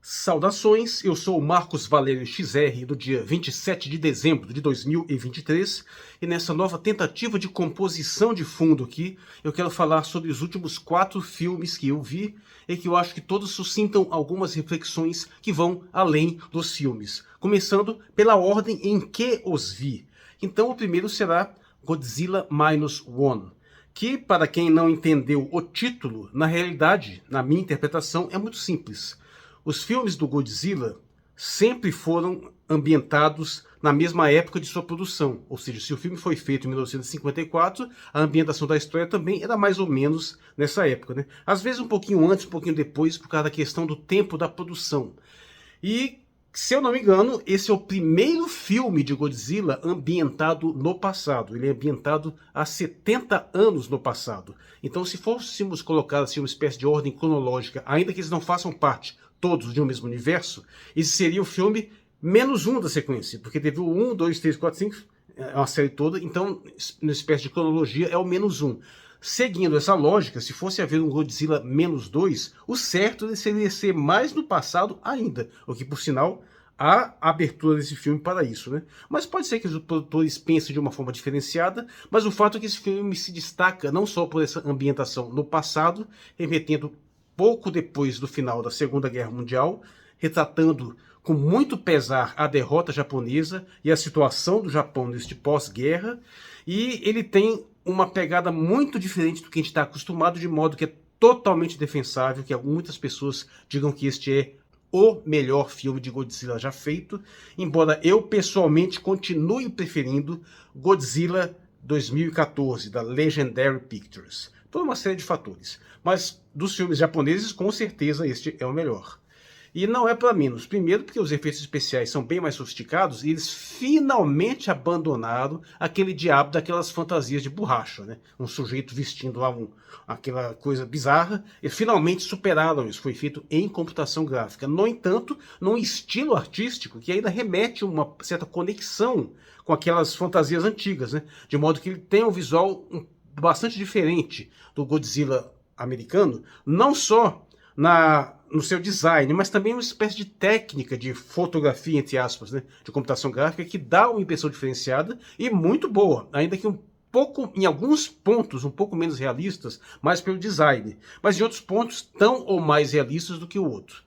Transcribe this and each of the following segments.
Saudações, eu sou o Marcos Valério XR do dia 27 de dezembro de 2023 e nessa nova tentativa de composição de fundo aqui eu quero falar sobre os últimos 4 filmes que eu vi e que eu acho que todos suscitam algumas reflexões que vão além dos filmes, começando pela ordem em que os vi. Então o primeiro será Godzilla Minus One, que para quem não entendeu o título, na realidade, na minha interpretação, é muito simples. Os filmes do Godzilla sempre foram ambientados na mesma época de sua produção. Ou seja, se o filme foi feito em 1954, a ambientação da história também era mais ou menos nessa época, né? Às vezes um pouquinho antes, um pouquinho depois, por causa da questão do tempo da produção. E, se eu não me engano, esse é o primeiro filme de Godzilla ambientado no passado. Ele é ambientado há 70 anos no passado. Então, se fôssemos colocar assim, uma espécie de ordem cronológica, ainda que eles não façam parte todos de um mesmo universo, esse seria o filme menos um da sequência, porque teve o 1, 2, 3, 4, 5, é uma série toda, então, na espécie de cronologia, é o menos um. Seguindo essa lógica, se fosse haver um Godzilla menos 2, o certo seria ser mais no passado ainda, o que, por sinal, há abertura desse filme para isso, né? Mas pode ser que os produtores pensem de uma forma diferenciada, mas o fato é que esse filme se destaca não só por essa ambientação no passado, remetendo pouco depois do final da Segunda Guerra Mundial, retratando com muito pesar a derrota japonesa e a situação do Japão neste pós-guerra, e ele tem uma pegada muito diferente do que a gente está acostumado, de modo que é totalmente defensável que muitas pessoas digam que este é o melhor filme de Godzilla já feito, embora eu pessoalmente continue preferindo Godzilla 2014, da Legendary Pictures, por uma série de fatores. Mas dos filmes japoneses, com certeza este é o melhor. E não é para menos. Primeiro porque os efeitos especiais são bem mais sofisticados e eles finalmente abandonaram aquele diabo daquelas fantasias de borracha, né? Um sujeito vestindo lá aquela coisa bizarra. Eles finalmente superaram isso. Foi feito em computação gráfica. No entanto, num estilo artístico que ainda remete uma certa conexão com aquelas fantasias antigas, né? De modo que ele tem um visual bastante diferente do Godzilla americano, não só no seu design, mas também uma espécie de técnica de fotografia, entre aspas, né, de computação gráfica, que dá uma impressão diferenciada e muito boa, ainda que um pouco, em alguns pontos, um pouco menos realistas, mais pelo design, mas em outros pontos tão ou mais realistas do que o outro.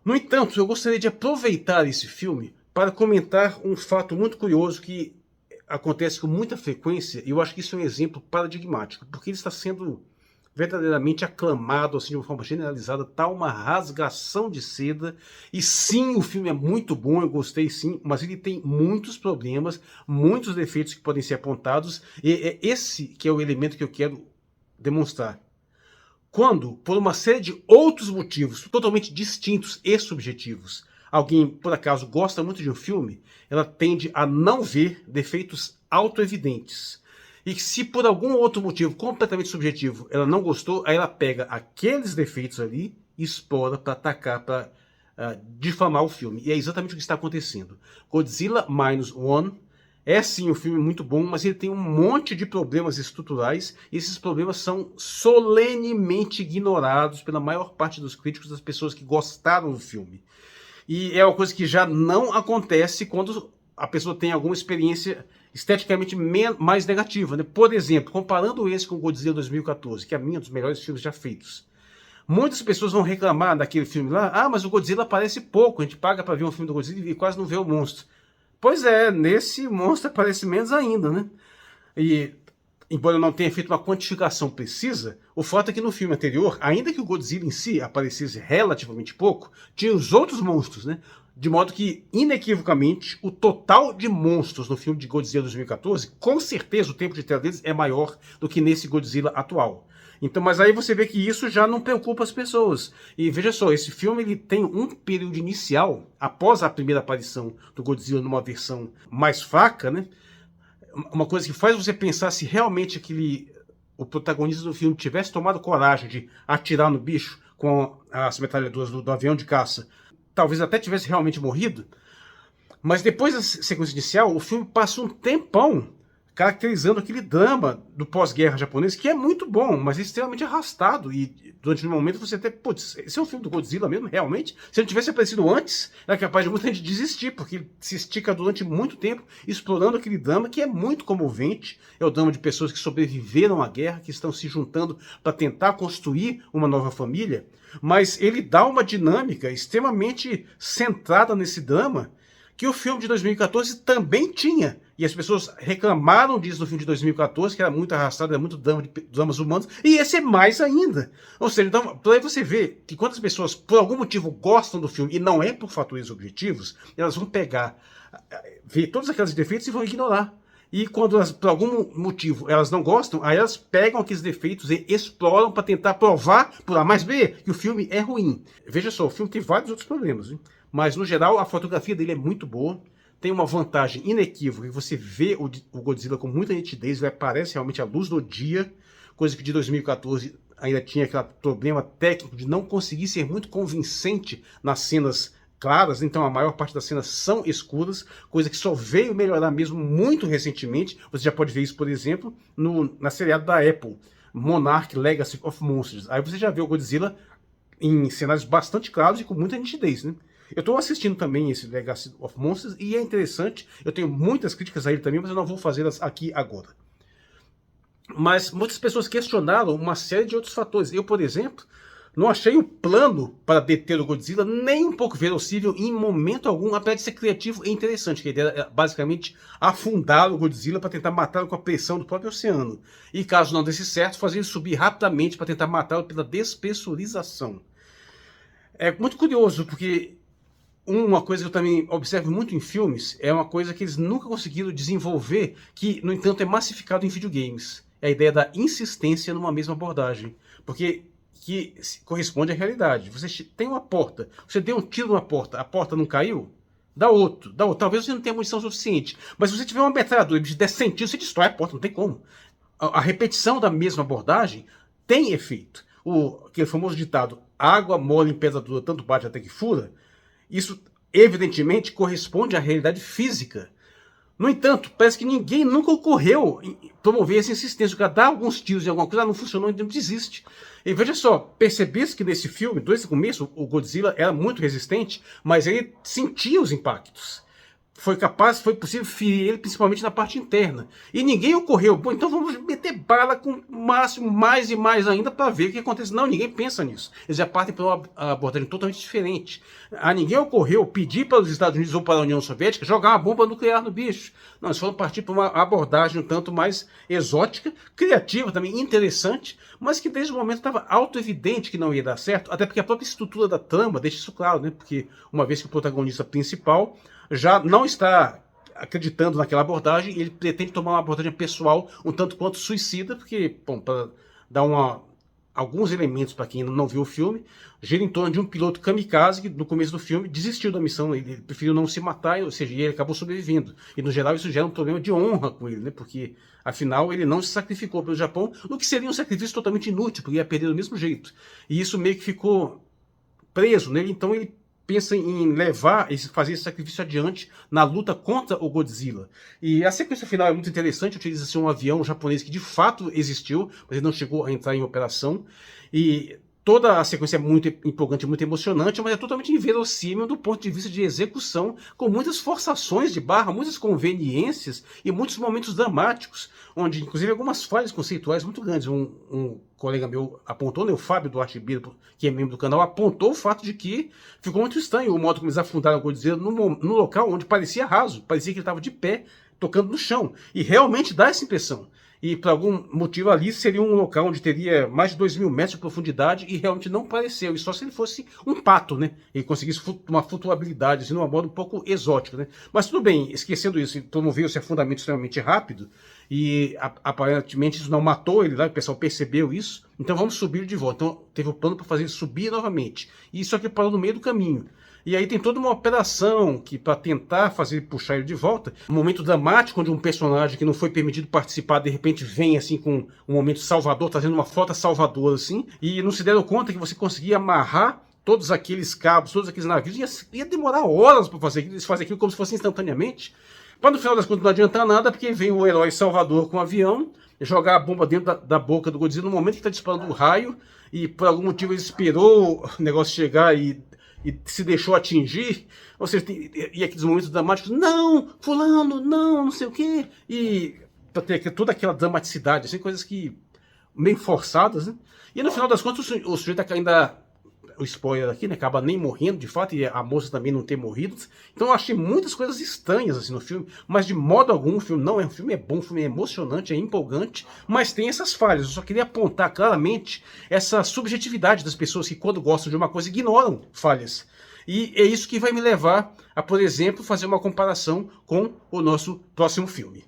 No entanto, eu gostaria de aproveitar esse filme para comentar um fato muito curioso que acontece com muita frequência, e eu acho que isso é um exemplo paradigmático, porque ele está sendo verdadeiramente aclamado assim, de uma forma generalizada, tá uma rasgação de seda, e sim, o filme é muito bom, eu gostei sim, mas ele tem muitos problemas, muitos defeitos que podem ser apontados, e é esse que é o elemento que eu quero demonstrar. Quando, por uma série de outros motivos totalmente distintos e subjetivos, alguém, por acaso, gosta muito de um filme, ela tende a não ver defeitos autoevidentes. E se por algum outro motivo completamente subjetivo ela não gostou, aí ela pega aqueles defeitos ali e explora para atacar, para difamar o filme. E é exatamente o que está acontecendo. Godzilla Minus One é sim um filme muito bom, mas ele tem um monte de problemas estruturais, e esses problemas são solenemente ignorados pela maior parte dos críticos, das pessoas que gostaram do filme. E é uma coisa que já não acontece quando a pessoa tem alguma experiência esteticamente mais negativa, né? Por exemplo, comparando esse com o Godzilla 2014, que é um dos melhores filmes já feitos. Muitas pessoas vão reclamar daquele filme lá, mas o Godzilla aparece pouco, a gente paga para ver um filme do Godzilla e quase não vê o monstro. Pois é, nesse monstro aparece menos ainda, né? E, embora eu não tenha feito uma quantificação precisa, o fato é que no filme anterior, ainda que o Godzilla em si aparecesse relativamente pouco, tinha os outros monstros, né? De modo que, inequivocamente, o total de monstros no filme de Godzilla 2014, com certeza o tempo de tela deles é maior do que nesse Godzilla atual. Então, mas aí você vê que isso já não preocupa as pessoas. E veja só, esse filme ele tem um período inicial, após a primeira aparição do Godzilla numa versão mais fraca, né? Uma coisa que faz você pensar se realmente o protagonista do filme tivesse tomado coragem de atirar no bicho com as metralhadoras do avião de caça, talvez até tivesse realmente morrido. Mas depois da sequência inicial, o filme passa um tempão caracterizando aquele drama do pós-guerra japonês, que é muito bom, mas é extremamente arrastado, e durante um momento você até, putz, esse é um filme do Godzilla mesmo, realmente? Se ele tivesse aparecido antes, era capaz de muita gente desistir, porque ele se estica durante muito tempo, explorando aquele drama que é muito comovente, é o drama de pessoas que sobreviveram à guerra, que estão se juntando para tentar construir uma nova família, mas ele dá uma dinâmica extremamente centrada nesse drama, que o filme de 2014 também tinha. E as pessoas reclamaram disso no filme de 2014, que era muito arrastado, era muito drama de dramas humanos, e esse é mais ainda. Ou seja, então, para aí você ver que quando as pessoas, por algum motivo, gostam do filme, e não é por fatores objetivos, elas vão pegar, ver todos aqueles defeitos e vão ignorar. E quando, elas, por algum motivo, elas não gostam, aí elas pegam aqueles defeitos e exploram para tentar provar, por A mais B, que o filme é ruim. Veja só, o filme tem vários outros problemas, hein? Mas, no geral, a fotografia dele é muito boa. Tem uma vantagem inequívoca, que você vê o Godzilla com muita nitidez, ele aparece realmente à luz do dia, coisa que de 2014 ainda tinha aquele problema técnico de não conseguir ser muito convincente nas cenas claras, então a maior parte das cenas são escuras, coisa que só veio melhorar mesmo muito recentemente. Você já pode ver isso, por exemplo, na seriado da Apple, Monarch Legacy of Monsters. Aí você já vê o Godzilla em cenários bastante claros e com muita nitidez, né? Eu estou assistindo também esse Legacy of Monsters e é interessante. Eu tenho muitas críticas a ele também, mas eu não vou fazê-las aqui agora. Mas muitas pessoas questionaram uma série de outros fatores. Eu, por exemplo, não achei o plano para deter o Godzilla nem um pouco verossímil em momento algum, apesar de ser criativo e interessante, que a ideia é basicamente afundar o Godzilla para tentar matá-lo com a pressão do próprio oceano. E caso não desse certo, fazer ele subir rapidamente para tentar matá-lo pela despressurização. É muito curioso, porque uma coisa que eu também observo muito em filmes é uma coisa que eles nunca conseguiram desenvolver, que, no entanto, é massificado em videogames. É a ideia da insistência numa mesma abordagem. Porque que corresponde à realidade. Você tem uma porta, você deu um tiro na porta, a porta não caiu? Dá outro, dá outro. Talvez você não tenha munição suficiente. Mas se você tiver uma metralhadora de 10 centímetros, você destrói a porta, não tem como. A repetição da mesma abordagem tem efeito. Aquele famoso ditado, água mole em pedra dura, tanto bate até que fura, isso, evidentemente, corresponde à realidade física. No entanto, parece que ninguém nunca ocorreu promover essa insistência. O cara dá alguns tiros em alguma coisa, não funcionou, então desiste. E veja só, percebesse que nesse filme, desde o começo, o Godzilla era muito resistente, mas ele sentia os impactos. Foi possível ferir ele principalmente na parte interna. E ninguém ocorreu, bom, então vamos meter bala com o máximo, mais e mais ainda, para ver o que acontece. Não, ninguém pensa nisso. Eles já partem para uma abordagem totalmente diferente. A ninguém ocorreu pedir para os Estados Unidos ou para a União Soviética jogar uma bomba nuclear no bicho. Não, eles foram partir para uma abordagem um tanto mais exótica, criativa também, interessante, mas que desde o momento estava auto-evidente que não ia dar certo, até porque a própria estrutura da trama deixa isso claro, né? Porque uma vez que o protagonista principal já não está acreditando naquela abordagem, ele pretende tomar uma abordagem pessoal um tanto quanto suicida, porque, bom, para dar alguns elementos para quem não viu o filme, gira em torno de um piloto kamikaze que no começo do filme desistiu da missão, ele preferiu não se matar, ou seja, ele acabou sobrevivendo. E no geral isso gera um problema de honra com ele, né? Porque afinal ele não se sacrificou pelo Japão, no que seria um sacrifício totalmente inútil, porque ia perder do mesmo jeito. E isso meio que ficou preso nele, então ele pensa em fazer esse sacrifício adiante na luta contra o Godzilla. E a sequência final é muito interessante, utiliza-se um avião japonês que de fato existiu, mas ele não chegou a entrar em operação. E toda a sequência é muito empolgante, muito emocionante, mas é totalmente inverossímil do ponto de vista de execução, com muitas forçações de barra, muitas conveniências e muitos momentos dramáticos, onde inclusive algumas falhas conceituais muito grandes. Um colega meu apontou, né, o Fábio Duarte Biro, que é membro do canal, apontou o fato de que ficou muito estranho o modo como eles afundaram o Godzilla no local onde parecia raso, parecia que ele estava de pé, tocando no chão, e realmente dá essa impressão. E por algum motivo ali seria um local onde teria mais de 2.000 metros de profundidade e realmente não pareceu. E só se ele fosse um pato, né? E conseguisse uma flutuabilidade, assim, de uma modo um pouco exótico, né? Mas tudo bem, esquecendo isso, promoveu esse afundamento extremamente rápido e aparentemente isso não matou ele lá, o pessoal percebeu isso. Então vamos subir de volta. Então teve o plano para fazer ele subir novamente. E isso aqui parou no meio do caminho. E aí tem toda uma operação que para tentar puxar ele de volta, um momento dramático onde um personagem que não foi permitido participar, de repente vem assim com um momento salvador, trazendo uma frota salvadora assim, e não se deram conta que você conseguia amarrar todos aqueles cabos, todos aqueles navios, ia demorar horas para fazer aquilo, eles fazem aquilo como se fosse instantaneamente. Para no final das contas não adiantar nada, porque vem o herói salvador com o avião, jogar a bomba dentro da boca do Godzilla no momento que está disparando o raio, e por algum motivo ele esperou o negócio chegar e se deixou atingir. Ou seja, e aqueles momentos dramáticos, não, fulano, não, não sei o quê. E para ter toda aquela dramaticidade, assim, coisas que meio forçadas, né? E no final das contas o sujeito ainda, o spoiler aqui, né, acaba nem morrendo de fato, e a moça também não ter morrido. Então eu achei muitas coisas estranhas assim no filme, mas de modo algum o filme não é um filme, é bom, o filme é emocionante, é empolgante, mas tem essas falhas. Eu só queria apontar claramente essa subjetividade das pessoas que quando gostam de uma coisa ignoram falhas. E é isso que vai me levar a, por exemplo, fazer uma comparação com o nosso próximo filme.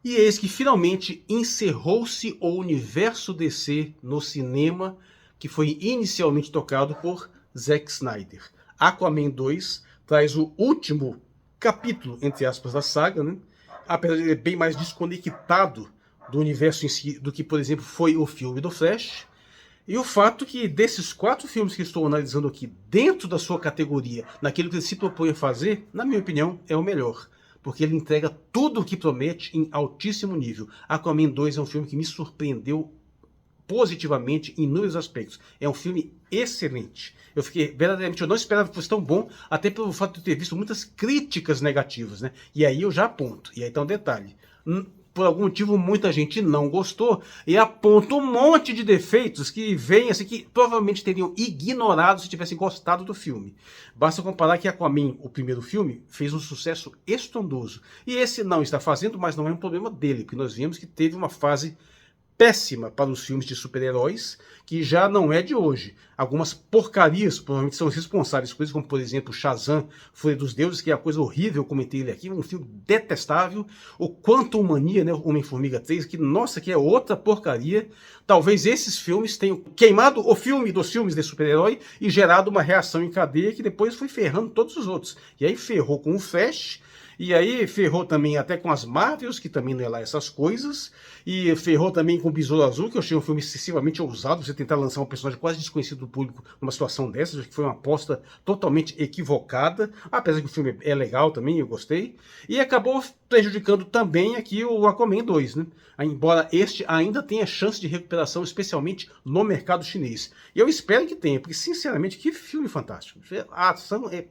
E eis que finalmente encerrou-se o universo DC no cinema, que foi inicialmente tocado por Zack Snyder. Aquaman 2 traz o último capítulo, entre aspas, da saga, né? Apesar de ele bem mais desconectado do universo em si do que, por exemplo, foi o filme do Flash. E o fato que desses 4 filmes que estou analisando aqui, dentro da sua categoria, naquilo que ele se propõe a fazer, na minha opinião, é o melhor. Porque ele entrega tudo o que promete em altíssimo nível. Aquaman 2 é um filme que me surpreendeu positivamente em inúmeros aspectos. É um filme excelente. Eu fiquei verdadeiramente, eu não esperava que fosse tão bom, até pelo fato de eu ter visto muitas críticas negativas, né? E aí eu já aponto. E aí tá um detalhe. Por algum motivo muita gente não gostou e aponta um monte de defeitos que vêm assim, que provavelmente teriam ignorado se tivessem gostado do filme. Basta comparar que Aquaman, o primeiro filme, fez um sucesso estrondoso. E esse não está fazendo, mas não é um problema dele, porque nós vimos que teve uma fase péssima para os filmes de super-heróis, que já não é de hoje. Algumas porcarias provavelmente são responsáveis, coisas como, por exemplo, Shazam, Fúria dos Deuses, que é uma coisa horrível, eu comentei ele aqui, um filme detestável. O Quantum Mania, né, Homem-Formiga 3, que, nossa, que é outra porcaria. Talvez esses filmes tenham queimado o filme dos filmes de super-herói e gerado uma reação em cadeia que depois foi ferrando todos os outros. E aí ferrou com o Flash, e aí ferrou também até com as Marvels, que também não é lá essas coisas, e ferrou também com o Besouro Azul, que eu achei um filme excessivamente ousado, você tentar lançar um personagem quase desconhecido do público numa situação dessa, que foi uma aposta totalmente equivocada, apesar que o filme é legal também, eu gostei, e acabou prejudicando também aqui o Aquaman 2, né? Embora este ainda tenha chance de recuperação, especialmente no mercado chinês. E eu espero que tenha, porque sinceramente, que filme fantástico. A ação é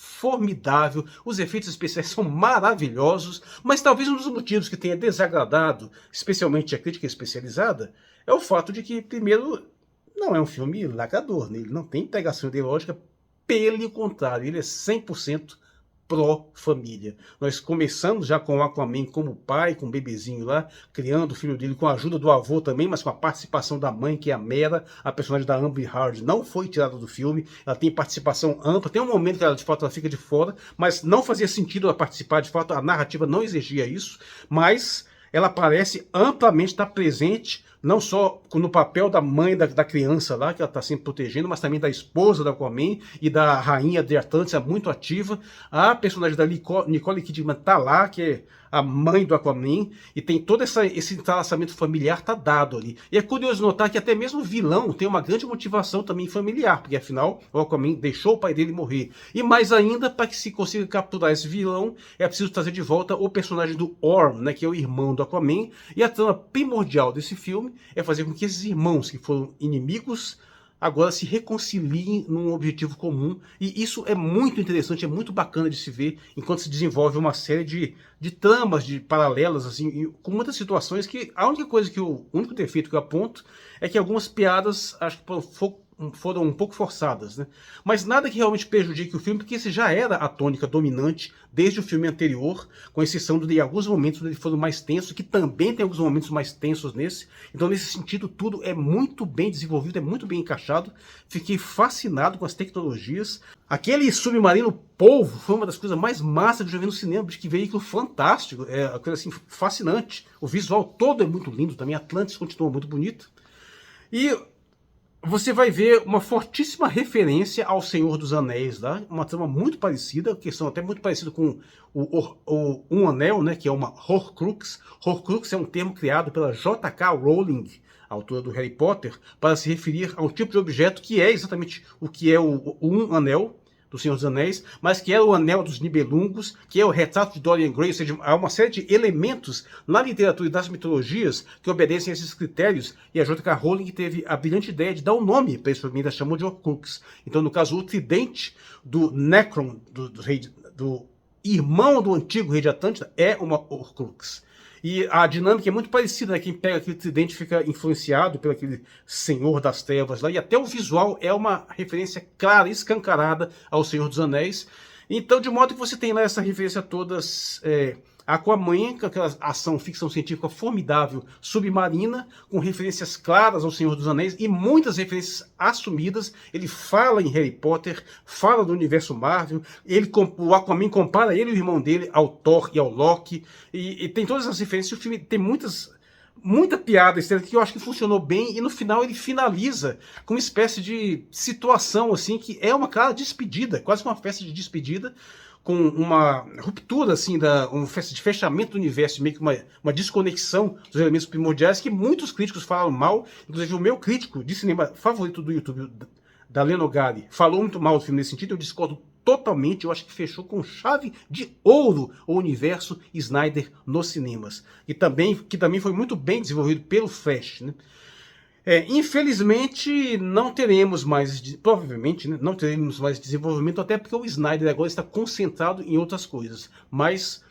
formidável, os efeitos especiais são maravilhosos, mas talvez um dos motivos que tenha desagradado, especialmente a crítica especializada, é o fato de que, primeiro, não é um filme lacrador, né? Ele não tem pegação ideológica, pelo contrário, ele é 100% pró-família. Nós começamos já com o Aquaman como pai, com o bebezinho lá, criando o filho dele com a ajuda do avô também, mas com a participação da mãe, que é a Mera, a personagem da Amber Heard, não foi tirada do filme, ela tem participação ampla, tem um momento que ela de fato ela fica de fora, mas não fazia sentido ela participar, de fato a narrativa não exigia isso, mas ela parece amplamente estar presente, não só no papel da mãe da criança lá, que ela está sempre protegendo, mas também da esposa da Aquaman e da rainha de Atlântida, muito ativa. A personagem da Nicole Kidman está lá, que é a mãe do Aquaman, e tem todo esse entrelaçamento familiar tá dado ali. E é curioso notar que até mesmo o vilão tem uma grande motivação também familiar, porque afinal o Aquaman deixou o pai dele morrer. E mais ainda, para que se consiga capturar esse vilão, é preciso trazer de volta o personagem do Orm, né, que é o irmão do Aquaman, e a trama primordial desse filme é fazer com que esses irmãos que foram inimigos agora se reconciliem num objetivo comum, e isso é muito interessante, é muito bacana de se ver, enquanto se desenvolve uma série de tramas, de paralelas, assim, com muitas situações que a única coisa que o único defeito que eu aponto é que algumas piadas, acho que foram um pouco forçadas, né? Mas nada que realmente prejudique o filme, porque esse já era a tônica dominante desde o filme anterior, com exceção de alguns momentos onde ele foram mais tensos, que também tem alguns momentos mais tensos nesse. Então, nesse sentido, tudo é muito bem desenvolvido, é muito bem encaixado. Fiquei fascinado com as tecnologias. Aquele submarino polvo foi uma das coisas mais massas que eu já vi no cinema, que veículo fantástico, é uma coisa assim fascinante. O visual todo é muito lindo também, Atlantis continua muito bonito. E você vai ver uma fortíssima referência ao Senhor dos Anéis, tá? Uma trama muito parecida, que são até muito parecido com Um Anel, né? Que é uma Horcrux. Horcrux é um termo criado pela J.K. Rowling, autora do Harry Potter, para se referir a um tipo de objeto que é exatamente o que é o Um Anel, do Senhor dos Anéis, mas que é o Anel dos Nibelungos, que é o retrato de Dorian Gray, ou seja, há uma série de elementos na literatura e das mitologias que obedecem a esses critérios, e a J.K. Rowling teve a brilhante ideia de dar um nome para isso, ainda chamou de Horcrux. Então, no caso, o tridente do Necron, do irmão do antigo rei de Atlântida, é uma Horcrux. E a dinâmica é muito parecida, né? Quem pega aquele tridente fica influenciado pelo aquele Senhor das Trevas lá, e até o visual é uma referência clara, escancarada ao Senhor dos Anéis. Então, de modo que você tem lá essa referência todas... Aquaman, com aquela ação ficção científica formidável, submarina, com referências claras ao Senhor dos Anéis e muitas referências assumidas. Ele fala em Harry Potter, fala do universo Marvel, o Aquaman compara ele e o irmão dele ao Thor e ao Loki, e tem todas as referências. O filme tem muita piada que eu acho que funcionou bem, e no final ele finaliza com uma espécie de situação assim que é uma clara despedida, quase uma festa de despedida, com uma ruptura, assim, uma festa de fechamento do universo, meio que uma desconexão dos elementos primordiais, que muitos críticos falam mal. Inclusive, o meu crítico de cinema favorito do YouTube, da Lenogari, falou muito mal do filme nesse sentido. Eu discordo totalmente. Eu acho que fechou com chave de ouro o universo Snyder nos cinemas, que também foi muito bem desenvolvido pelo Flash, né? Infelizmente, não teremos mais, provavelmente, né, não teremos mais desenvolvimento, até porque o Snyder agora está concentrado em outras coisas. Mas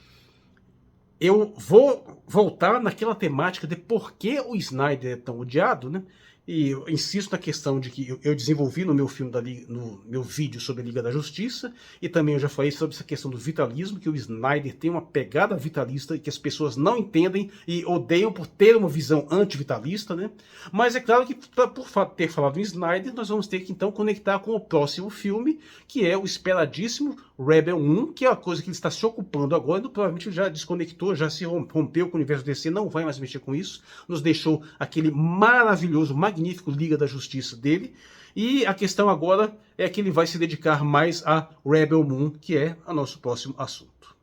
eu vou voltar naquela temática de por que o Snyder é tão odiado, né? E eu insisto na questão de que eu desenvolvi no meu filme, no meu vídeo sobre a Liga da Justiça, e também eu já falei sobre essa questão do vitalismo, que o Snyder tem uma pegada vitalista e que as pessoas não entendem e odeiam por ter uma visão anti-vitalista, né? Mas é claro que, por ter falado em Snyder, nós vamos ter que então conectar com o próximo filme, que é o esperadíssimo Rebel 1, que é a coisa que ele está se ocupando agora, e provavelmente já desconectou, já se rompeu com o universo DC, não vai mais mexer com isso, nos deixou aquele maravilhoso, magnífico Liga da Justiça dele, e a questão agora é que ele vai se dedicar mais a Rebel Moon, que é o nosso próximo assunto.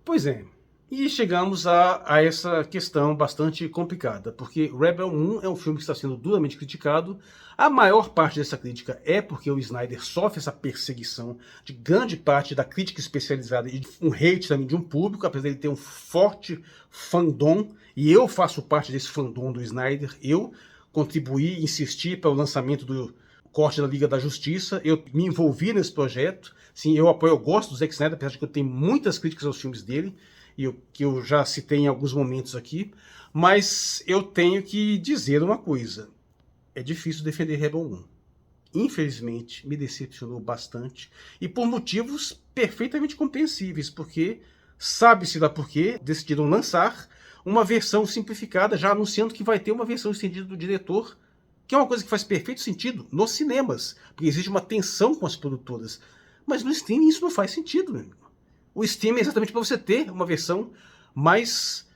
Pois é, e chegamos a essa questão bastante complicada, porque Rebel Moon é um filme que está sendo duramente criticado. A maior parte dessa crítica é porque o Snyder sofre essa perseguição de grande parte da crítica especializada e um hate também de um público, apesar de ele ter um forte fandom, e eu faço parte desse fandom do Snyder. Eu contribuí, insisti para o lançamento do corte da Liga da Justiça, eu me envolvi nesse projeto. Sim, eu apoio, eu gosto do Zack Snyder, apesar de que eu tenho muitas críticas aos filmes dele, que eu já citei em alguns momentos aqui, mas eu tenho que dizer uma coisa: é difícil defender Rebel 1. Infelizmente, me decepcionou bastante, e por motivos perfeitamente compreensíveis, porque, sabe-se lá por quê, decidiram lançar uma versão simplificada, já anunciando que vai ter uma versão estendida do diretor, que é uma coisa que faz perfeito sentido nos cinemas, porque existe uma tensão com as produtoras, mas no streaming isso não faz sentido, meu amigo. O streaming é exatamente para você ter uma versão mais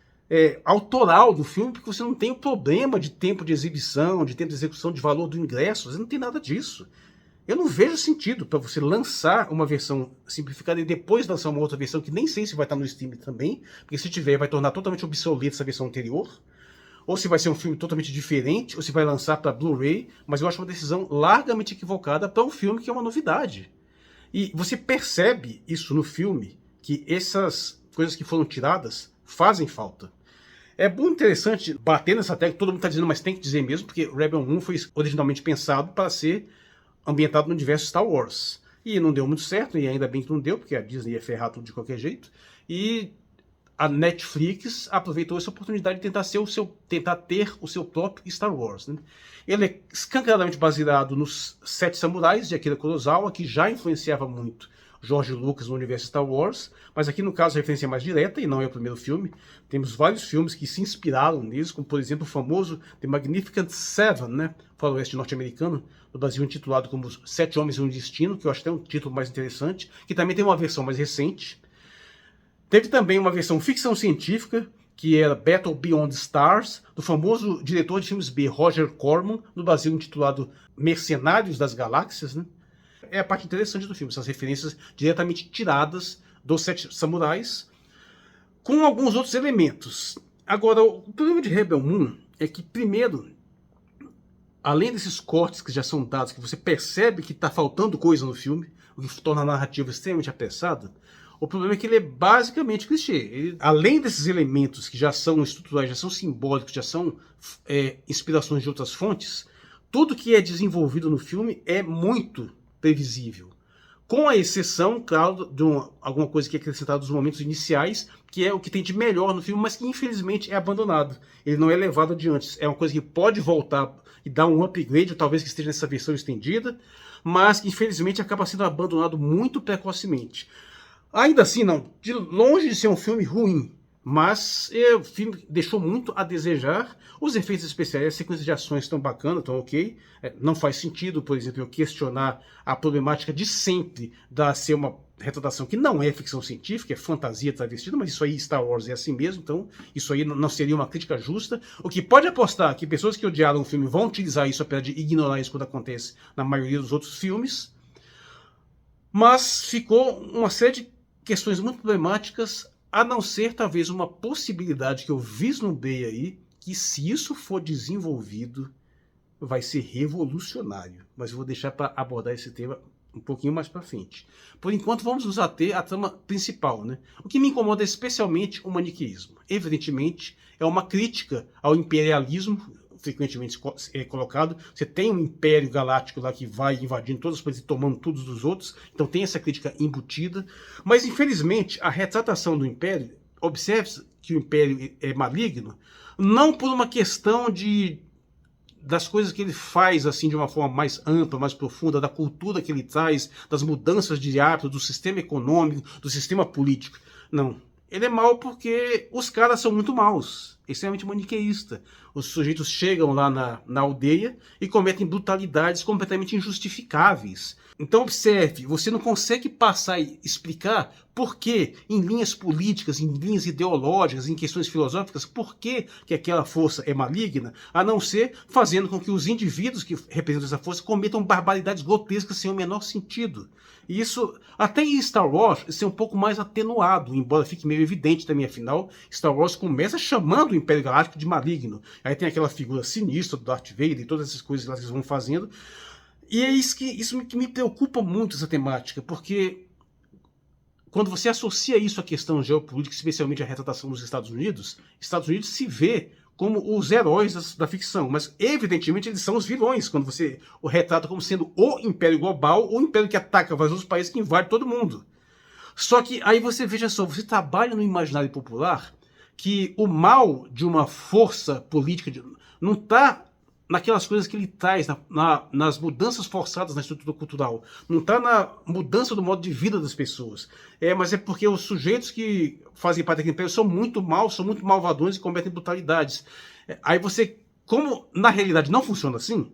autoral do filme, porque você não tem o problema de tempo de exibição, de tempo de execução, de valor do ingresso, você não tem nada disso. Eu não vejo sentido para você lançar uma versão simplificada e depois lançar uma outra versão, que nem sei se vai estar no streaming também, porque se tiver vai tornar totalmente obsoleta essa versão anterior, ou se vai ser um filme totalmente diferente, ou se vai lançar para Blu-ray, mas eu acho uma decisão largamente equivocada para um filme que é uma novidade. E você percebe isso no filme, que essas coisas que foram tiradas fazem falta. É muito interessante bater nessa tecla, todo mundo está dizendo, mas tem que dizer mesmo, porque Rebel 1 foi originalmente pensado para ser ambientado no universo Star Wars. E não deu muito certo, e ainda bem que não deu, porque a Disney ia ferrar tudo de qualquer jeito. E a Netflix aproveitou essa oportunidade de tentar ter o seu próprio Star Wars, né? Ele é escancaradamente baseado nos Sete Samurais, de Akira Kurosawa, que já influenciava muito George Lucas no universo Star Wars, mas aqui no caso a referência é mais direta, e não é o primeiro filme. Temos vários filmes que se inspiraram neles, como por exemplo o famoso The Magnificent Seven, né? Faroeste norte-americano, no Brasil intitulado como Os Sete Homens e um Destino, que eu acho até um título mais interessante, que também tem uma versão mais recente. Teve também uma versão ficção científica, que era Battle Beyond Stars, do famoso diretor de filmes B, Roger Corman, no Brasil intitulado Mercenários das Galáxias, né? É a parte interessante do filme, essas referências diretamente tiradas dos Sete Samurais, com alguns outros elementos. Agora, o problema de Rebel Moon é que, primeiro, além desses cortes que já são dados, que você percebe que está faltando coisa no filme, o que torna a narrativa extremamente apressada. O problema é que ele é basicamente clichê. Ele, além desses elementos que já são estruturais, já são simbólicos, já são inspirações de outras fontes, tudo que é desenvolvido no filme é muito previsível. Com a exceção, claro, de alguma coisa que é acrescentada nos momentos iniciais, que é o que tem de melhor no filme, mas que infelizmente é abandonado. Ele não é levado adiante. É uma coisa que pode voltar e dar um upgrade, talvez que esteja nessa versão estendida, mas que infelizmente acaba sendo abandonado muito precocemente. Ainda assim, não, de longe de ser um filme ruim, mas o filme deixou muito a desejar. Os efeitos especiais, as sequências de ações estão bacanas, estão ok. Não faz sentido, por exemplo, eu questionar a problemática de sempre da ser uma retratação que não é ficção científica, é fantasia travestida, mas isso aí Star Wars é assim mesmo, então isso aí não seria uma crítica justa. O que pode apostar que pessoas que odiaram o filme vão utilizar isso apesar de ignorar isso quando acontece na maioria dos outros filmes. Mas ficou uma série de questões muito problemáticas, a não ser talvez uma possibilidade que eu vislumbrei aí, que se isso for desenvolvido, vai ser revolucionário. Mas eu vou deixar para abordar esse tema um pouquinho mais para frente. Por enquanto, vamos nos ater à trama principal, né? O que me incomoda é especialmente o maniqueísmo. Evidentemente, é uma crítica ao imperialismo, frequentemente é colocado. Você tem um império galáctico lá que vai invadindo todos os países e tomando todos dos outros, então tem essa crítica embutida, mas infelizmente a retratação do império, observe que o império é maligno, não por uma questão das coisas que ele faz assim de uma forma mais ampla, mais profunda, da cultura que ele traz, das mudanças de hábito, do sistema econômico, do sistema político. Não. Ele é mau porque os caras são muito maus, extremamente maniqueísta. Os sujeitos chegam lá na aldeia e cometem brutalidades completamente injustificáveis. Então observe, você não consegue passar e explicar por que, em linhas políticas, em linhas ideológicas, em questões filosóficas, por que aquela força é maligna, a não ser fazendo com que os indivíduos que representam essa força cometam barbaridades grotescas sem o menor sentido. E isso, até em Star Wars, isso é um pouco mais atenuado, embora fique meio evidente também, afinal, Star Wars começa chamando o Império Galáctico de maligno. Aí tem aquela figura sinistra do Darth Vader e todas essas coisas lá que eles vão fazendo. E é isso que me preocupa muito, essa temática, porque quando você associa isso à questão geopolítica, especialmente à retratação dos Estados Unidos se vê como os heróis da ficção, mas evidentemente eles são os vilões, quando você o retrata como sendo o Império Global, o Império que ataca vários outros países, que invade todo mundo. Só que aí você, veja só, você trabalha no imaginário popular que o mal de uma força política não está naquelas coisas que ele traz, nas mudanças forçadas na estrutura cultural. Não está na mudança do modo de vida das pessoas. Mas é porque os sujeitos que fazem parte daquele império são muito maus, são muito malvadões e cometem brutalidades. Aí você, como na realidade não funciona assim,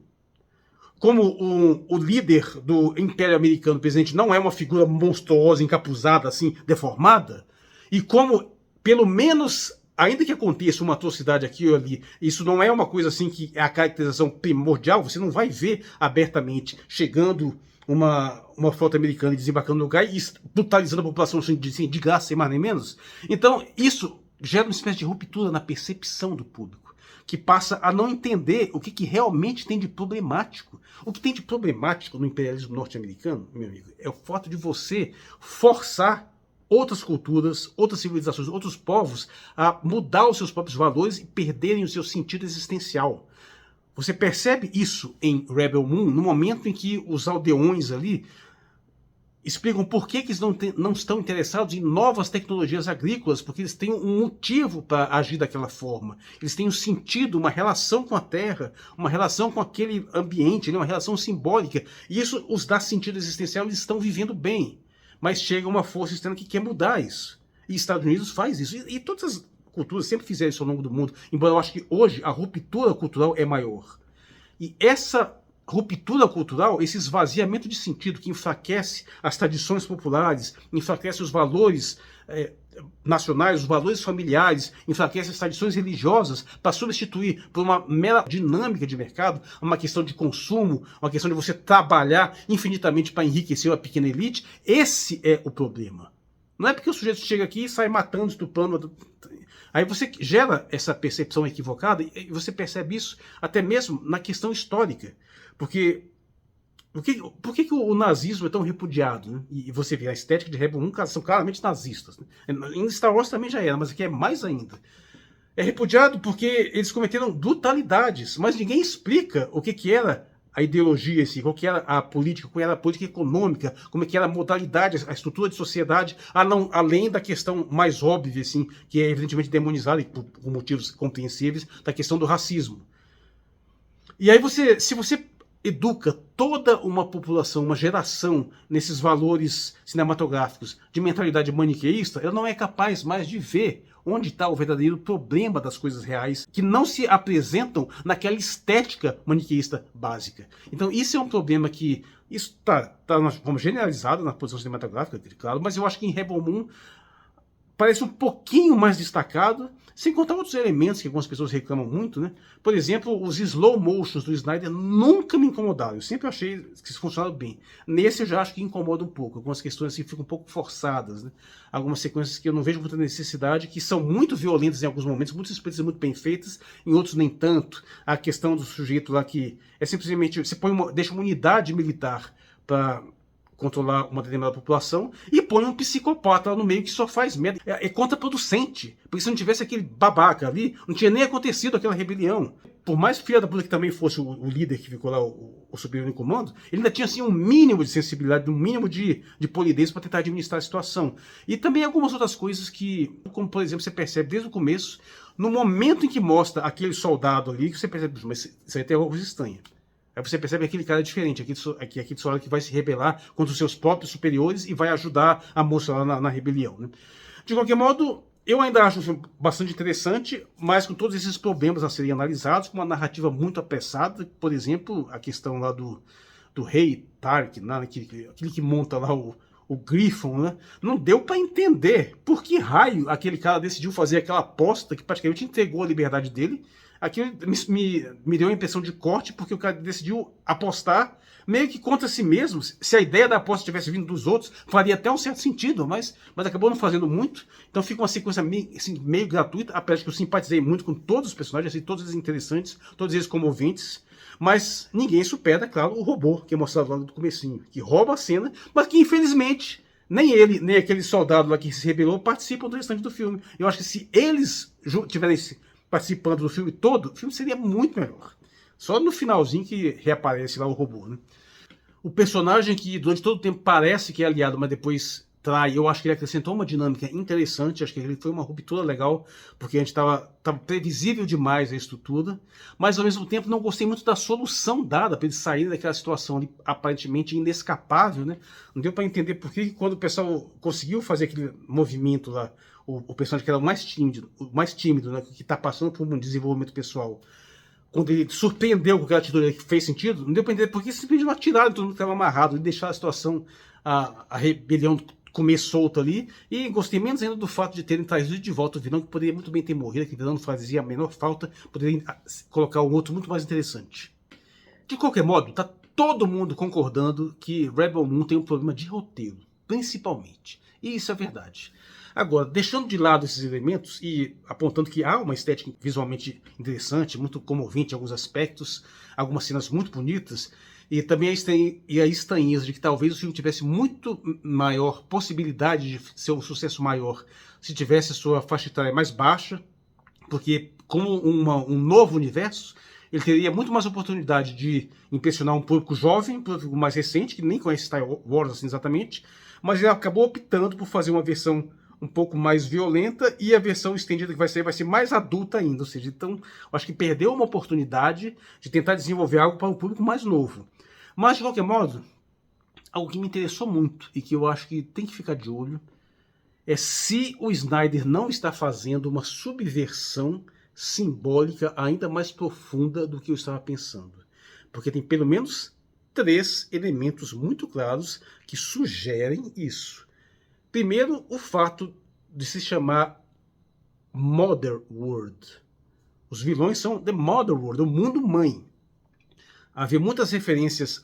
como o líder do Império Americano, o presidente, não é uma figura monstruosa, encapuzada, assim, deformada, e como, pelo menos, ainda que aconteça uma atrocidade aqui ou ali, isso não é uma coisa assim que é a caracterização primordial, você não vai ver abertamente chegando uma frota americana e desembarcando no lugar e brutalizando a população assim, de graça, sem mais nem menos. Então, isso gera uma espécie de ruptura na percepção do público, que passa a não entender o que realmente tem de problemático. O que tem de problemático no imperialismo norte-americano, meu amigo, é o fato de você forçar outras culturas, outras civilizações, outros povos a mudar os seus próprios valores e perderem o seu sentido existencial. Você percebe isso em Rebel Moon, no momento em que os aldeões ali explicam por que eles não estão interessados em novas tecnologias agrícolas, porque eles têm um motivo para agir daquela forma. Eles têm um sentido, uma relação com a terra, uma relação com aquele ambiente, uma relação simbólica. E isso os dá sentido existencial, eles estão vivendo bem. Mas chega uma força externa que quer mudar isso. E Estados Unidos faz isso. E todas as culturas sempre fizeram isso ao longo do mundo, embora eu acho que hoje a ruptura cultural é maior. E essa ruptura cultural, esse esvaziamento de sentido que enfraquece as tradições populares, enfraquece os valores nacionais, os valores familiares, enfraquece as tradições religiosas para substituir por uma mera dinâmica de mercado, uma questão de consumo, uma questão de você trabalhar infinitamente para enriquecer a pequena elite. Esse é o problema. Não é porque o sujeito chega aqui e sai matando, estuprando. Aí você gera essa percepção equivocada e você percebe isso até mesmo na questão histórica. Porque Por que o nazismo é tão repudiado, né? E você vê a estética de Rebel Moon, são claramente nazistas, né? Em Star Wars também já era, mas aqui é mais ainda. É repudiado porque eles cometeram brutalidades, mas ninguém explica o que era a ideologia, assim, qual que era a política, qual era a política econômica, como é que era a modalidade, a estrutura de sociedade, além da questão mais óbvia, assim, que é evidentemente demonizada por motivos compreensíveis, da questão do racismo. E aí se você educa toda uma população, uma geração, nesses valores cinematográficos de mentalidade maniqueísta, ela não é capaz mais de ver onde está o verdadeiro problema das coisas reais, que não se apresentam naquela estética maniqueísta básica. Então isso é um problema que, isso está vamos generalizado na produção cinematográfica, claro, mas eu acho que em Rebel Moon parece um pouquinho mais destacado, sem contar outros elementos que algumas pessoas reclamam muito, né? Por exemplo, os slow motions do Snyder nunca me incomodaram. Eu sempre achei que isso funcionava bem. Nesse eu já acho que incomoda um pouco. Algumas questões assim ficam um pouco forçadas, né? Algumas sequências que eu não vejo muita necessidade, que são muito violentas em alguns momentos, muito explícitas e muito bem feitas, em outros nem tanto. A questão do sujeito lá que é simplesmente... Você deixa uma unidade militar para controlar uma determinada população e põe um psicopata lá no meio que só faz merda. É contraproducente, porque se não tivesse aquele babaca ali, não tinha nem acontecido aquela rebelião. Por mais filha da puta que também fosse o líder que ficou lá, o superior em comando, ele ainda tinha assim um mínimo de sensibilidade, um mínimo de polidez para tentar administrar a situação. E também algumas outras coisas que, como por exemplo, você percebe desde o começo, no momento em que mostra aquele soldado ali, que você percebe, mas isso aí tem alguma coisa estranha. Aí você percebe que aquele cara é diferente, aquele soldado que vai se rebelar contra os seus próprios superiores e vai ajudar a moça lá na rebelião, né? De qualquer modo, eu ainda acho bastante interessante, mas com todos esses problemas a serem analisados, com uma narrativa muito apressada, por exemplo, a questão lá do rei Tark, né, aquele que monta lá o Griffon, né? Não deu para entender por que raio aquele cara decidiu fazer aquela aposta que praticamente entregou a liberdade dele. Aquilo me deu a impressão de corte, porque o cara decidiu apostar meio que contra si mesmo. Se a ideia da aposta tivesse vindo dos outros, faria até um certo sentido, mas acabou não fazendo muito. Então fica uma sequência meio gratuita, apesar de que eu simpatizei muito com todos os personagens, achei todos eles interessantes, todos eles comoventes. Mas ninguém supera, claro, o robô, que é mostrado lá no comecinho, que rouba a cena, mas que infelizmente nem ele, nem aquele soldado lá que se rebelou participam do restante do filme. Eu acho que se eles tiverem participando do filme todo, o filme seria muito melhor. Só no finalzinho que reaparece lá o robô, né? O personagem que durante todo o tempo parece que é aliado, mas depois trai, eu acho que ele acrescentou uma dinâmica interessante, acho que ele foi uma ruptura legal, porque a gente tava previsível demais a estrutura, mas ao mesmo tempo não gostei muito da solução dada para ele sair daquela situação ali aparentemente inescapável, né? Não deu para entender por que quando o pessoal conseguiu fazer aquele movimento lá, o personagem que era o mais tímido, né, que está passando por um desenvolvimento pessoal, quando ele surpreendeu com aquela atitude que fez sentido, não deu para entender por que simplesmente não atiraram todo mundo que estava amarrado e deixaram a situação, a rebelião comer solto ali. E gostei menos ainda do fato de terem trazido de volta o vilão, que poderia muito bem ter morrido, que o vilão não fazia a menor falta, poderia colocar um outro muito mais interessante. De qualquer modo, tá todo mundo concordando que Rebel Moon tem um problema de roteiro, principalmente. E isso é verdade. Agora, deixando de lado esses elementos e apontando que há uma estética visualmente interessante, muito comovente em alguns aspectos, algumas cenas muito bonitas, e também a estranheza de que talvez o filme tivesse muito maior possibilidade de ser um sucesso maior se tivesse a sua faixa etária mais baixa, porque como um novo universo, ele teria muito mais oportunidade de impressionar um público jovem, um público mais recente, que nem conhece Star Wars assim exatamente, mas ele acabou optando por fazer uma versão um pouco mais violenta, e a versão estendida que vai ser mais adulta ainda, ou seja, então acho que perdeu uma oportunidade de tentar desenvolver algo para um público mais novo. Mas, de qualquer modo, algo que me interessou muito e que eu acho que tem que ficar de olho é se o Snyder não está fazendo uma subversão simbólica ainda mais profunda do que eu estava pensando. Porque tem pelo menos 3 elementos muito claros que sugerem isso. Primeiro, o fato de se chamar Mother World. Os vilões são The Mother World, o mundo mãe. Havia muitas referências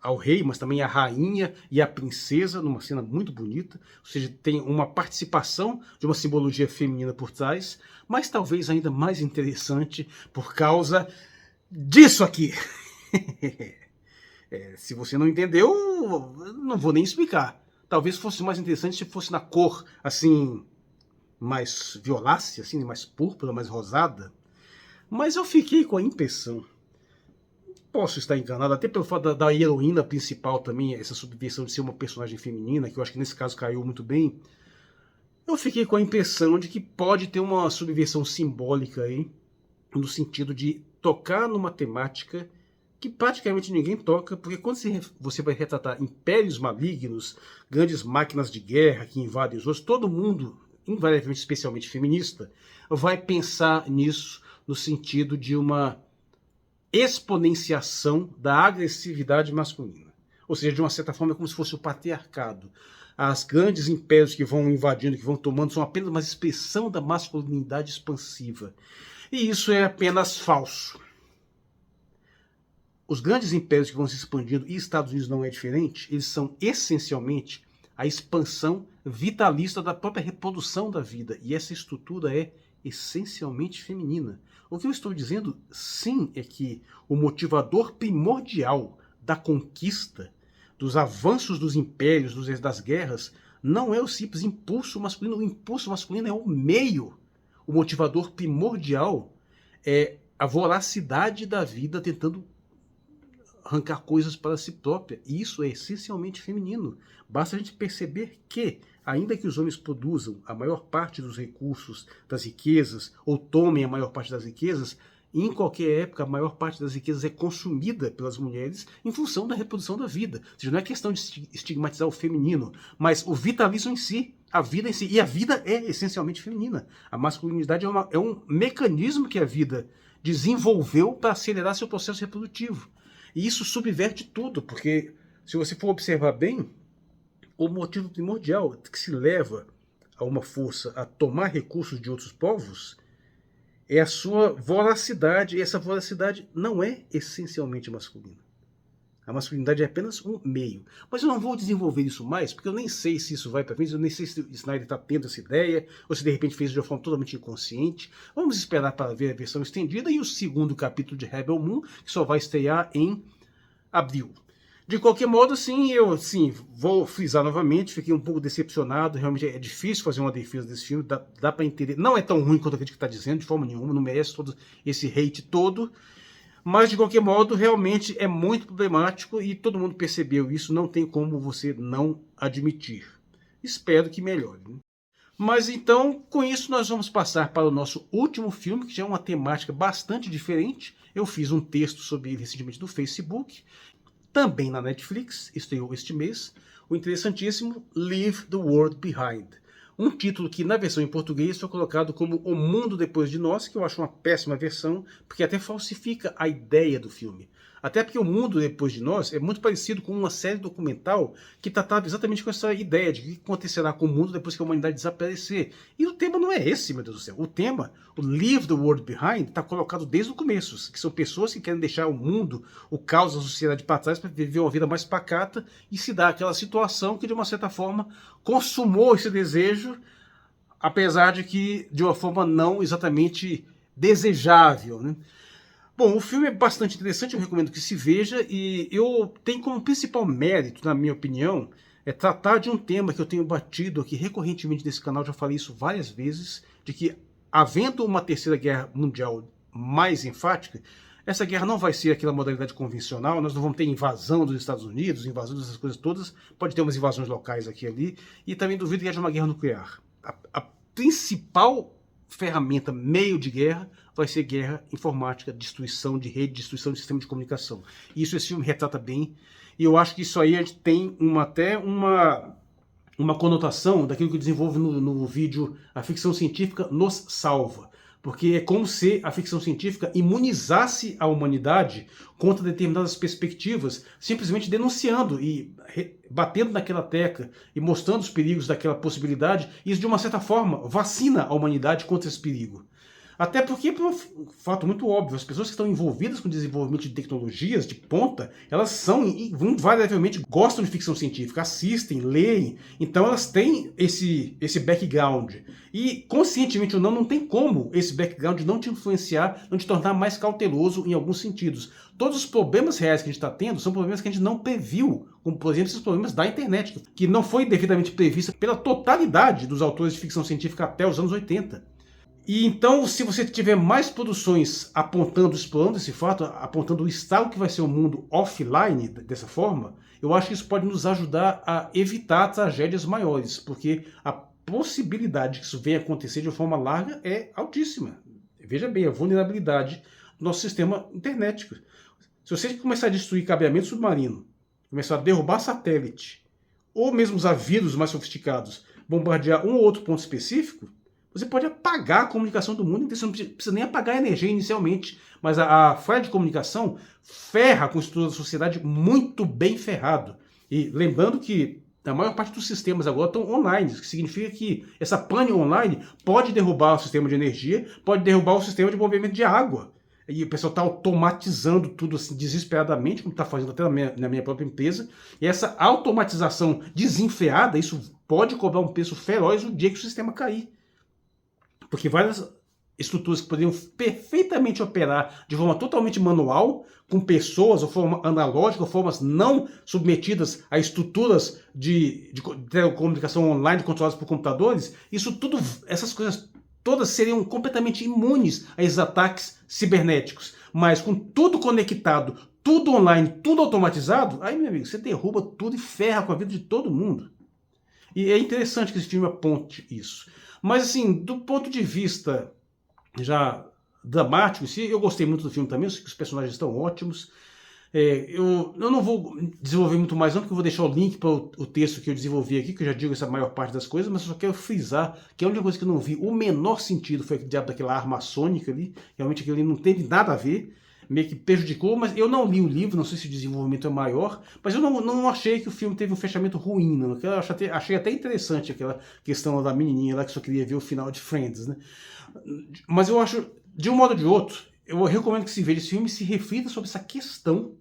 ao rei, mas também à rainha e à princesa, numa cena muito bonita. Ou seja, tem uma participação de uma simbologia feminina por trás, mas talvez ainda mais interessante por causa disso aqui. Se você não entendeu, não vou nem explicar. Talvez fosse mais interessante se fosse na cor, assim, mais violácea, assim, mais púrpura, mais rosada. Mas eu fiquei com a impressão, posso estar enganado, até pelo fato da heroína principal também, essa subversão de ser uma personagem feminina, que eu acho que nesse caso caiu muito bem. Eu fiquei com a impressão de que pode ter uma subversão simbólica aí, no sentido de tocar numa temática que praticamente ninguém toca, porque quando você vai retratar impérios malignos, grandes máquinas de guerra que invadem os outros, todo mundo, invariavelmente, especialmente feminista, vai pensar nisso no sentido de uma exponenciação da agressividade masculina. Ou seja, de uma certa forma é como se fosse o patriarcado. As grandes impérios que vão invadindo, que vão tomando, são apenas uma expressão da masculinidade expansiva. E isso é apenas falso. Os grandes impérios que vão se expandindo, e Estados Unidos não é diferente, eles são essencialmente a expansão vitalista da própria reprodução da vida. E essa estrutura é essencialmente feminina. O que eu estou dizendo, sim, é que o motivador primordial da conquista, dos avanços dos impérios, das guerras, não é o simples impulso masculino. O impulso masculino é o meio. O motivador primordial é a voracidade da vida tentando arrancar coisas para si própria. E isso é essencialmente feminino. Basta a gente perceber que, ainda que os homens produzam a maior parte dos recursos, das riquezas, ou tomem a maior parte das riquezas, em qualquer época a maior parte das riquezas é consumida pelas mulheres em função da reprodução da vida. Ou seja, não é questão de estigmatizar o feminino, mas o vitalismo em si, a vida em si. E a vida é essencialmente feminina. A masculinidade é um mecanismo que a vida desenvolveu para acelerar seu processo reprodutivo. E isso subverte tudo, porque se você for observar bem, o motivo primordial que se leva a uma força a tomar recursos de outros povos é a sua voracidade, e essa voracidade não é essencialmente masculina. A masculinidade é apenas um meio. Mas eu não vou desenvolver isso mais, porque eu nem sei se isso vai para frente, eu nem sei se o Snyder está tendo essa ideia, ou se de repente fez de uma forma totalmente inconsciente. Vamos esperar para ver a versão estendida e o segundo capítulo de Rebel Moon, que só vai estrear em abril. De qualquer modo, vou frisar novamente, fiquei um pouco decepcionado, realmente é difícil fazer uma defesa desse filme, dá para entender, não é tão ruim quanto a crítica está dizendo, de forma nenhuma, não merece todo esse hate todo, mas de qualquer modo, realmente é muito problemático e todo mundo percebeu isso, não tem como você não admitir. Espero que melhore. Mas então, com isso, nós vamos passar para o nosso último filme, que já é uma temática bastante diferente. Eu fiz um texto sobre ele recentemente no Facebook, também na Netflix, estreou este mês, o interessantíssimo Leave the World Behind. Um título que na versão em português foi colocado como O Mundo Depois de Nós, que eu acho uma péssima versão, porque até falsifica a ideia do filme. Até porque O Mundo Depois de Nós é muito parecido com uma série documental que tratava exatamente com essa ideia de o que acontecerá com o mundo depois que a humanidade desaparecer. E o tema não é esse, meu Deus do céu. O tema, o Leave the World Behind, está colocado desde o começo, que são pessoas que querem deixar o mundo, o caos da sociedade para trás para viver uma vida mais pacata e se dá aquela situação que de uma certa forma consumou esse desejo, apesar de que de uma forma não exatamente desejável, né? Bom, o filme é bastante interessante, eu recomendo que se veja, e eu tenho como principal mérito, na minha opinião, tratar de um tema que eu tenho batido aqui recorrentemente nesse canal, já falei isso várias vezes, de que, havendo uma terceira guerra mundial mais enfática, essa guerra não vai ser aquela modalidade convencional, nós não vamos ter invasão dos Estados Unidos, invasão dessas coisas todas, pode ter umas invasões locais aqui e ali, e também duvido que haja uma guerra nuclear. A principal ferramenta, meio de guerra, vai ser guerra informática, destruição de rede, destruição de sistema de comunicação. E isso esse filme retrata bem, e eu acho que isso aí a gente tem até uma conotação daquilo que eu desenvolvo no vídeo A Ficção Científica Nos Salva. Porque é como se a ficção científica imunizasse a humanidade contra determinadas perspectivas, simplesmente denunciando e batendo naquela tecla e mostrando os perigos daquela possibilidade, e isso de uma certa forma vacina a humanidade contra esse perigo. Até porque, por um fato muito óbvio, as pessoas que estão envolvidas com o desenvolvimento de tecnologias de ponta, elas são, invariavelmente, gostam de ficção científica, assistem, leem, então elas têm esse background. E, conscientemente ou não, não tem como esse background não te influenciar, não te tornar mais cauteloso em alguns sentidos. Todos os problemas reais que a gente está tendo são problemas que a gente não previu, como, por exemplo, esses problemas da internet, que não foi devidamente prevista pela totalidade dos autores de ficção científica até os anos 80. E então, se você tiver mais produções apontando, explorando esse fato, apontando o estado que vai ser o mundo offline dessa forma, eu acho que isso pode nos ajudar a evitar tragédias maiores, porque a possibilidade que isso venha acontecer de uma forma larga é altíssima. Veja bem, a vulnerabilidade do nosso sistema internético. Se você começar a destruir cabeamento submarino, começar a derrubar satélite, ou mesmo usar vírus mais sofisticados, bombardear um ou outro ponto específico, você pode apagar a comunicação do mundo inteiro. Você não precisa nem apagar a energia inicialmente, mas a falha de comunicação ferra com a estrutura da sociedade muito bem ferrado. E lembrando que a maior parte dos sistemas agora estão online, o que significa que essa pane online pode derrubar o sistema de energia, pode derrubar o sistema de movimento de água. E o pessoal está automatizando tudo assim desesperadamente, como está fazendo até na minha própria empresa. E essa automatização desenfreada, isso pode cobrar um preço feroz no dia que o sistema cair. Porque várias estruturas que poderiam perfeitamente operar de forma totalmente manual, com pessoas, ou forma analógica, ou formas não submetidas a estruturas de telecomunicação online controladas por computadores, isso tudo, essas coisas todas seriam completamente imunes a esses ataques cibernéticos. Mas com tudo conectado, tudo online, tudo automatizado, aí, meu amigo, você derruba tudo e ferra com a vida de todo mundo. E é interessante que esse filme aponte isso. Mas, assim, do ponto de vista já dramático, eu gostei muito do filme também, eu sei que os personagens estão ótimos. Eu não vou desenvolver muito mais não, porque eu vou deixar o link para o texto que eu desenvolvi aqui, que eu já digo essa maior parte das coisas, mas eu só quero frisar que a única coisa que eu não vi o menor sentido foi aquele diabo daquela arma sônica ali. Realmente aquilo ali não teve nada a ver, meio que prejudicou, mas eu não li o livro, não sei se o desenvolvimento é maior, mas eu não achei que o filme teve um fechamento ruim, não. Eu achei até interessante aquela questão da menininha lá que só queria ver o final de Friends, né? Mas eu acho, de um modo ou de outro, eu recomendo que se veja esse filme e se reflita sobre essa questão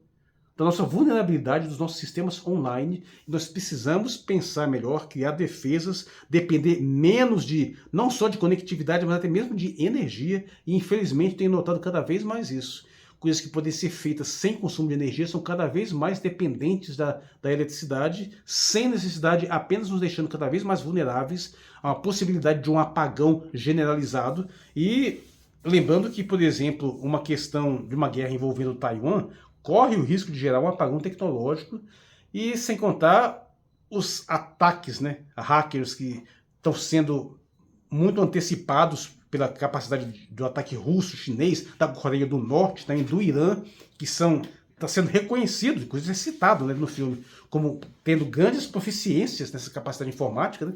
da nossa vulnerabilidade dos nossos sistemas online. Nós precisamos pensar melhor, criar defesas, depender menos não só de conectividade, mas até mesmo de energia, e infelizmente tenho notado cada vez mais isso. Coisas que podem ser feitas sem consumo de energia são cada vez mais dependentes da eletricidade, sem necessidade, apenas nos deixando cada vez mais vulneráveis a uma possibilidade de um apagão generalizado. E lembrando que, por exemplo, uma questão de uma guerra envolvendo Taiwan corre o risco de gerar um apagão tecnológico, e sem contar os ataques, né, a hackers que estão sendo muito antecipados pela capacidade do ataque russo, chinês, da Coreia do Norte, também do Irã, que está sendo reconhecido, inclusive é citado, né, no filme, como tendo grandes proficiências nessa capacidade informática, né,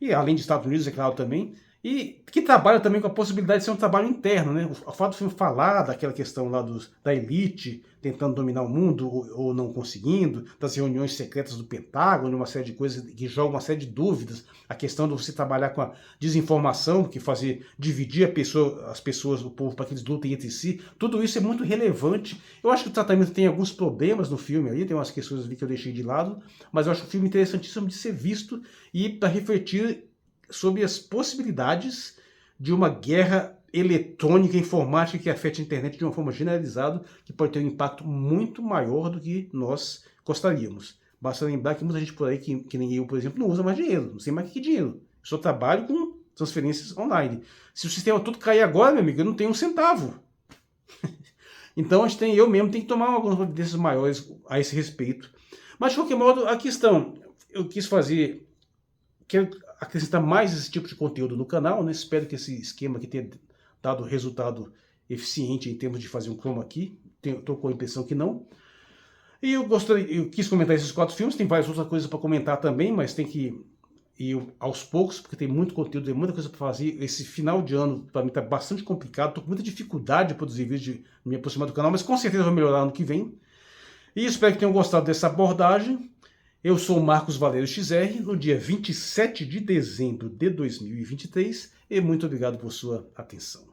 e além dos Estados Unidos, é claro, também, e que trabalha também com a possibilidade de ser um trabalho interno, né? O fato do filme falar daquela questão lá da elite tentando dominar o mundo ou não conseguindo, das reuniões secretas do Pentágono, uma série de coisas que jogam uma série de dúvidas, a questão de você trabalhar com a desinformação, que fazer dividir as pessoas, o povo, para que eles lutem entre si, tudo isso é muito relevante. Eu acho que o tratamento tem alguns problemas no filme ali, tem umas questões ali que eu deixei de lado, mas eu acho o filme interessantíssimo de ser visto e para refletir sobre as possibilidades de uma guerra eletrônica, informática que afete a internet de uma forma generalizada, que pode ter um impacto muito maior do que nós gostaríamos. Basta lembrar que muita gente por aí, que nem eu, por exemplo, não usa mais dinheiro, não sei mais o que é dinheiro. Eu só trabalho com transferências online. Se o sistema todo cair agora, meu amigo, eu não tenho um centavo. Então eu mesmo tenho que tomar algumas providências maiores a esse respeito. Mas, de qualquer modo, a questão, eu quis fazer, quero acrescentar mais esse tipo de conteúdo no canal, né? Espero que esse esquema aqui tenha dado resultado eficiente em termos de fazer um chroma key. Estou com a impressão que não. E eu quis comentar esses 4 filmes, tem várias outras coisas para comentar também, mas tem que ir aos poucos, porque tem muito conteúdo, tem muita coisa para fazer. Esse final de ano, para mim, está bastante complicado, estou com muita dificuldade de produzir vídeo, de me aproximar do canal, mas com certeza vai melhorar ano que vem. E espero que tenham gostado dessa abordagem. Eu sou o Marcos Valério XR, no dia 27 de dezembro de 2023, e muito obrigado por sua atenção.